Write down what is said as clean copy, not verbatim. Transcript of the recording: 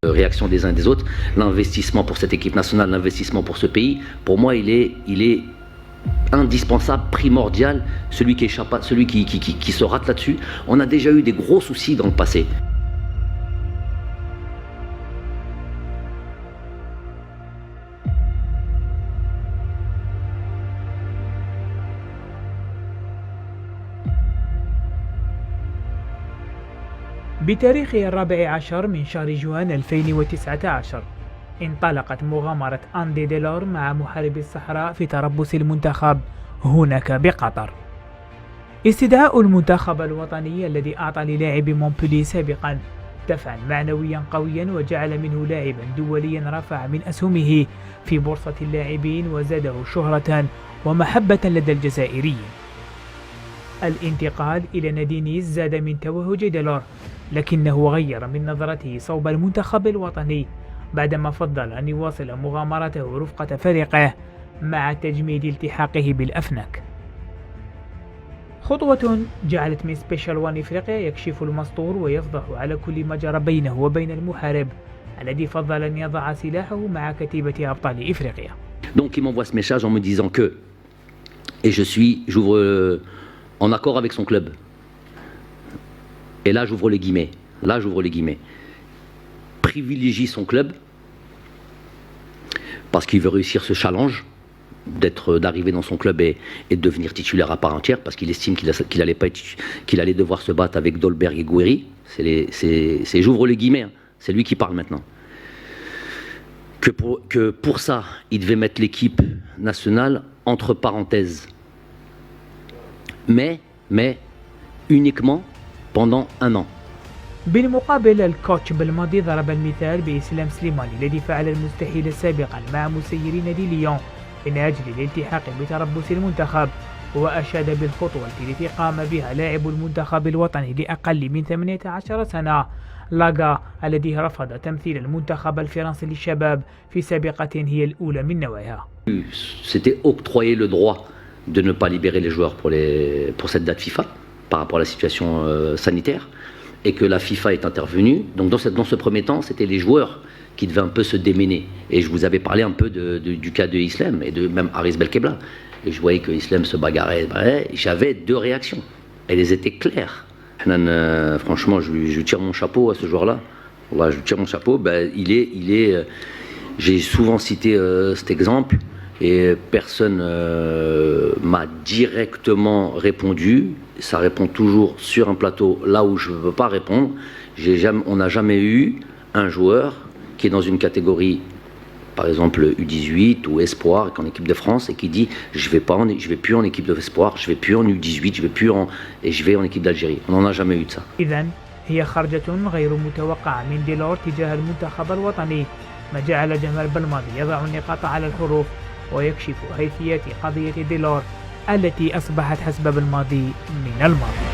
Réaction des uns et des autres, l'investissement pour cette équipe nationale, l'investissement pour ce pays, pour moi il est indispensable, primordial, celui qui échappe, celui qui se rate là-dessus. On a déjà eu des gros soucis dans le passé. بتاريخ 14 من شهر جوان 2019 انطلقت مغامرة أندي ديلور مع محاربي الصحراء في تربص المنتخب هناك بقطر. استدعاء المنتخب الوطني الذي أعطى للاعب مونبولي سابقا دفعا معنويا قويا وجعل منه لاعبا دوليا رفع من أسهمه في بورصة اللاعبين وزاده شهرة ومحبة لدى الجزائريين. الانتقال إلى نادي نيس زاد من توهج ديلور، لكنه غير من نظرته صوب المنتخب الوطني بعدما فضل أن يواصل مغامرته رفقة فريقه مع تجميد التحاقه بالأفنك. خطوة جعلت من سبيشال وان إفريقيا يكشف المسطور ويفضح على كل ما جرى بينه وبين المحارب الذي فضل أن يضع سلاحه مع كتيبة أبطال إفريقيا. Donc il m'envoie ce message en me disant que, et j'ouvre en accord avec son club. Et là j'ouvre les guillemets. Privilégie son club parce qu'il veut réussir ce challenge d'arriver dans son club et de devenir titulaire à part entière, parce qu'il estime qu'il allait devoir se battre avec Dolberg et Gouiri. J'ouvre les guillemets, hein. C'est lui qui parle maintenant. Que pour ça, il devait mettre l'équipe nationale entre parenthèses. Mais uniquement pendant un an. بالمقابل الكوتش بالماضي ضرب المثال بإسلام سليماني الذي فعل المستحيل سابقا مع مسيري نادي ليون من أجل الالتحاق بتربص المنتخب، وأشاد بالخطوة التي قام بها لاعب المنتخب الوطني لأقل من 18 سنة لاغا الذي رفض تمثيل المنتخب الفرنسي للشباب في سابقة هي الأولى من نوعها. C'était octroyer le droit de ne pas libérer les joueurs pour cette date FIFA par rapport à la situation sanitaire, et que la FIFA est intervenue. Donc dans ce premier temps, c'était les joueurs qui devaient un peu se démener. Et je vous avais parlé un peu du cas de Islam et de même Haris Belkebla. Et je voyais que Islam se bagarrait. J'avais deux réactions. Elles étaient claires. Franchement, je tire mon chapeau à ce joueur-là. Je tire mon chapeau. J'ai souvent cité cet exemple. Et personne m'a directement répondu. Ça répond toujours sur un plateau là où je ne peux pas répondre. On n'a jamais eu un joueur qui est dans une catégorie, par exemple U18 ou Espoir, qui est en équipe de France, et qui dit je vais plus en équipe de Espoir, je vais plus en U18, je vais en équipe d'Algérie. On n'en a jamais eu de ça. إذن هي خرجة غير متوقعة من ديلور تجاه المنتخب الوطني، ما جعل جمال بلماضي يضع النقاط على الحروف ويكشف هيثيات قضية ديلور التي أصبحت حسب بالماضي من الماضي.